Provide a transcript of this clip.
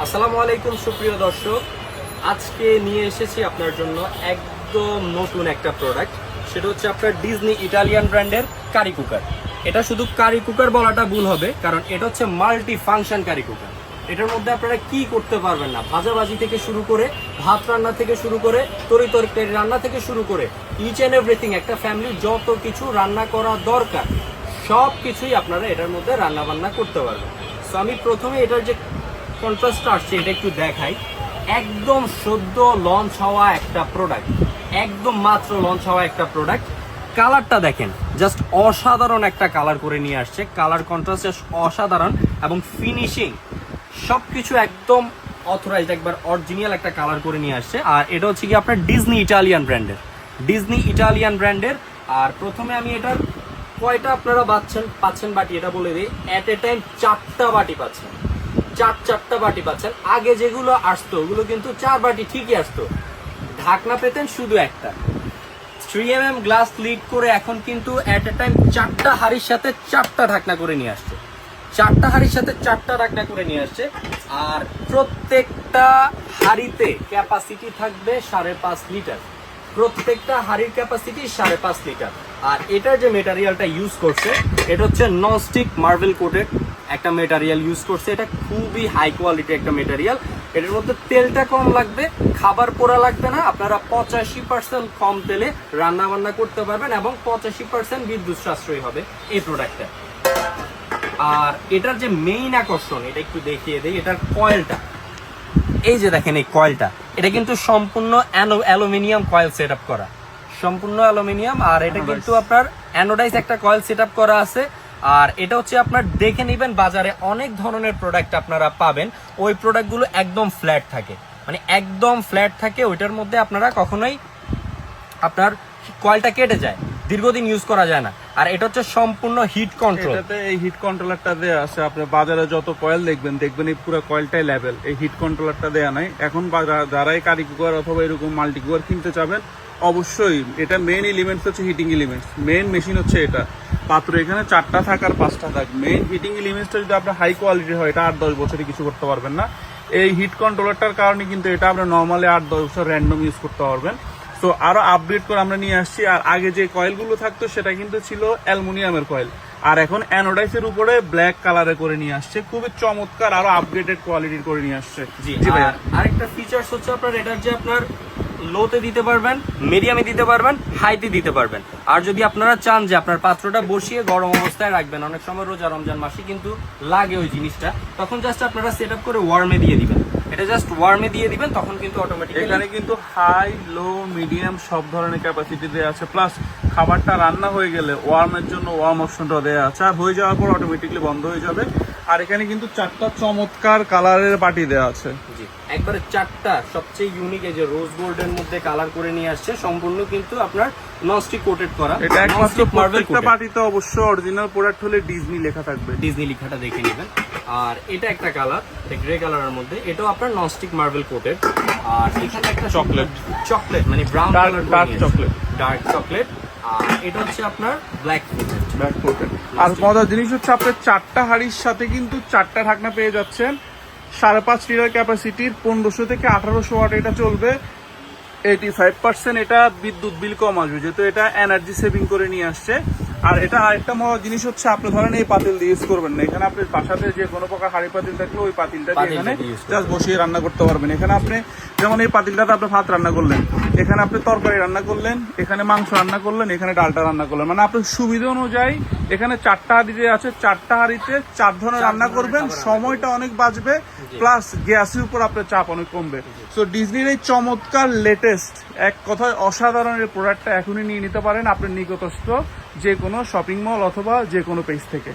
আসসালামু আলাইকুম সুপ্রিয় দর্শক, আজকে নিয়ে এসেছি আপনার জন্য একদম নতুন একটা প্রোডাক্ট। সেটা হচ্ছে আপনার ডিজনি ইটালিয়ান ব্র্যান্ডের কারি কুকার। এটা শুধু কারি কুকার বলাটা ভুল হবে, কারণ এটা হচ্ছে মাল্টি ফাংশন কারি কুকার। এটার মধ্যে আপনারা কি করতে পারবেন না, ভাজাভাজি থেকে শুরু করে ভাত রান্না থেকে শুরু করে তরকারি রান্না থেকে শুরু করে ইচ অ্যান্ড এভরিথিং, একটা ফ্যামিলির যত কিছু রান্না করা দরকার সব কিছুই আপনারা এটার মধ্যে রান্না বান্না করতে পারবেন। সো আমি প্রথমে এটার যে কন্ট্রাস্টটা আসছে এটা একটু দেখাই। একদম সদ্য লঞ্চ হওয়া একটা প্রোডাক্ট, একদম মাত্র লঞ্চ হওয়া একটা প্রোডাক্ট। কালারটা দেখেন, জাস্ট অসাধারণ একটা কালার করে নিয়ে আসছে। কালার কন্ট্রাস্ট জাস্ট অসাধারণ এবং ফিনিশিং সবকিছু একদম অথরাইজড, একবার অরিজিনাল একটা কালার করে নিয়ে আসছে। আর এটা হচ্ছে কি আপনার ডিজনি ইটালিয়ান ব্র্যান্ডের। আর প্রথমে আমি এটার কয়টা আপনারা পাচ্ছেন বাটি এটা বলে দিই। এট এ টাইম চারটা বাটি পাচ্ছেন, চারটা বাটি পাচ্ছেন। আগে যেগুলো আসতো ওগুলো কিন্তু 4 বাটি ঠিকই আসতো, ঢাকনা পেতেন শুধু একটা। 3mm গ্লাস লিড করে এখন কিন্তু এট এ টাইম 4টা হাঁড়ির সাথে 4টা ঢাকনা করে নিয়ে আসছে, 4টা হাঁড়ির সাথে 4টা ঢাকনা করে নিয়ে আসছে। আর প্রত্যেকটা হাঁড়িতে ক্যাপাসিটি থাকবে 5.5 লিটার। প্রত্যেকটা হাঁড়ির ক্যাপাসিটি 5.5 লিটার। আর এটার যে মেটেরিয়ালটা ইউজ করছে এটা হচ্ছে ননস্টিক মার্বেল কোটেড একটা মেটেরিয়াল ইউজ করছে। এটা খুবই হাই কোয়ালিটি একটা মেটেরিয়াল। এটার মধ্যে তেলটা কম লাগবে, খাবার পোড়া লাগবে না। আপনারা 85% কম তেলে রান্না বান্না করতে পারবেন এবং 85% বিদ্যুৎ সাশ্রয়ী হবে এই প্রোডাক্টটা। আর এটার যে মেইন আকর্ষণ, এটা একটু দেখিয়ে দেই। এটার কয়েলটা, এই যে দেখেন এই কয়েলটা, এটা কিন্তু সম্পূর্ণ অ্যালুমিনিয়াম কয়েল সেট আপ করা, সম্পূর্ণ অ্যালুমিনিয়াম। আর এটা কিন্তু আপনার অ্যানোডাইজ একটা কয়েল সেট আপ করা আছে। আর এটা হচ্ছে আপনার দেখে নেবেন, বাজারে অনেক ধরনের প্রোডাক্ট আপনারা পাবেন, ওই প্রোডাক্টগুলো একদম ফ্ল্যাট থাকে, মানে একদম ফ্ল্যাট থাকে। ওইটার মধ্যে আপনারা কখনোই আপনার কয়েলটা কেটে যায়, দীর্ঘদিন ইউজ করা যায় না। আর এটা হচ্ছে সম্পূর্ণ হিট কন্ট্রোল। এটাতে এই হিট কন্ট্রোলারটা দেয়া আছে। আপনি বাজারে যত কয়েল দেখবেন এই পুরো কয়েলটাই লেভেল, এই হিট কন্ট্রোলারটা দেয়া নাই। এখন যারা এই কারি কুকার অথবা এরকম মাল্টি কুকার কিনতে চাবেন, অবশ্যই এটা মেইন এলিমেন্টস হচ্ছে হিটিং এলিমেন্টস। মেইন মেশিন হচ্ছে এটা। পাত্র এখানে 4টা থাক আর 5টা থাক, মেইন হিটিং এলিমেন্টসটা যদি আপনার হাই কোয়ালিটির হয়, এটা 8-10 বছরে কিছু করতে পারবেন না। এই হিট কন্ট্রোলারটার কারণে কিন্তু এটা আপনার নর্মালি 8-10 বছর র্যান্ডম ইউজ করতে পারবেন। তো আরো আপগ্রেড করে আমরা নিয়ে আসছি। আর আগে যে কয়েলগুলো থাকতো সেটা কিন্তু ছিল অ্যালুমিনিয়ামের কয়েল, আর এখন অ্যানোডাইজের উপরে ব্ল্যাক কালারে করে নিয়ে আসছে। খুবই চমৎকার, আরো আপগ্রেডেড কোয়ালিটির করে নিয়ে আসছে। জি ভাইয়া। আরেকটা ফিচার্স হচ্ছে আপনার এটার যে আপনার লোতে দিতে পারবেন, মিডিয়ামে দিতে পারবেন, হাইতে দিতে পারবেন। আর যদি আপনারা চান যে আপনার পাত্রটা বসিয়ে গরম অবস্থায় রাখবেন, অনেক সময় রোজা রমজান মাসে কিন্তু লাগে ওই জিনিসটা, তখন জাস্ট আপনারা সেট আপ করে ওয়ার্মে দিয়ে দিবেন। এটা জাস্ট ওয়ার্মে দিয়ে দিবেন, তখন কিন্তু অটোমেটিক্যালি এখানে কিন্তু হাই, লো, মিডিয়াম সব ধরনের ক্যাপাসিটি দেওয়া আছে। প্লাস খাবারটা রান্না হয়ে গেলে ওয়ার্মের জন্য ওয়ার্ম অপশনটা দেওয়া আছে, আর হয়ে যাওয়ার পর অটোমেটিকলি বন্ধ হয়ে যাবে। আর এখানে কিন্তু 4টা চমৎকার কালারের বাটি দেওয়া আছে। জি, একবারে 4টা সবচেয়ে ইউনিক, এই যে রোজ গোল্ডের মধ্যে কালার করে নিয়ে আসছে, সম্পূর্ণ কিন্তু আপনার ননস্টিক কোটেড করা। এটা একমাত্র প্রত্যেকটা বাটিতে অবশ্য অরিজিনাল প্রোডাক্ট হলে ডিজনি লেখা থাকবে, ডিজনি লেখাটা দেখে নেবেন। আর এটা একটা কালার, গ্রে কালারের মধ্যে, এটাও আপনার ননস্টিক মার্বেল কোটেড। আর এখানে একটা চকলেট মানে ব্রাউন কালার, ডার্ক চকলেট। আর এটা হচ্ছে আপনার ব্ল্যাক কোটেড। আর মজার জিনিস হচ্ছে আপনার 4টা হাঁড়ির সাথে কিন্তু 4টা ঢাকনা পেয়ে যাচ্ছেন। 5.5 লিটার ক্যাপাসিটির 1500 থেকে 1800 ওয়াট এটা চলবে। 85% এটা বিদ্যুৎ বিল কম আসবে, যেহেতু এটা এনার্জি সেভিং করে নিয়ে আসছে। আর এটা আরেকটা মজার জিনিস হচ্ছে, আপনি ধরেন এই পাতিল দিয়ে ইউজ করবেন না, এখানে আপনি বাসাতে যে কোনো প্রকার হাঁড়ি পাতিল থাকলে ওই পাতিলটা দিয়ে এখানে জাস্ট বসিয়ে রান্না করতে পারবেন। এখানে আপনি যেমন এই পাতিলটাতে আপনি ভাত রান্না করলেন, এখানে আপনি তরকারি রান্না করলেন, এখানে মাংস রান্না করলেন, এখানে ডালটা রান্না করলেন, মানে আপনার সুবিধা অনুযায়ী এখানে 4টা হাঁড়ি যে আছে, 4টা হাঁড়িতে 4 ধরনের রান্না করবেন, সময়টা অনেক বাঁচবে, প্লাস গ্যাসের উপর আপনার চাপ অনেক কমবে। সো ডিজনির এই চমৎকার লেটেস্ট, এক কথায় অসাধারণ এই প্রোডাক্টটা এখনই নিয়ে নিতে পারেন আপনার নিকটস্থ যে কোনো শপিং মল অথবা যে কোনো পেজ থেকে।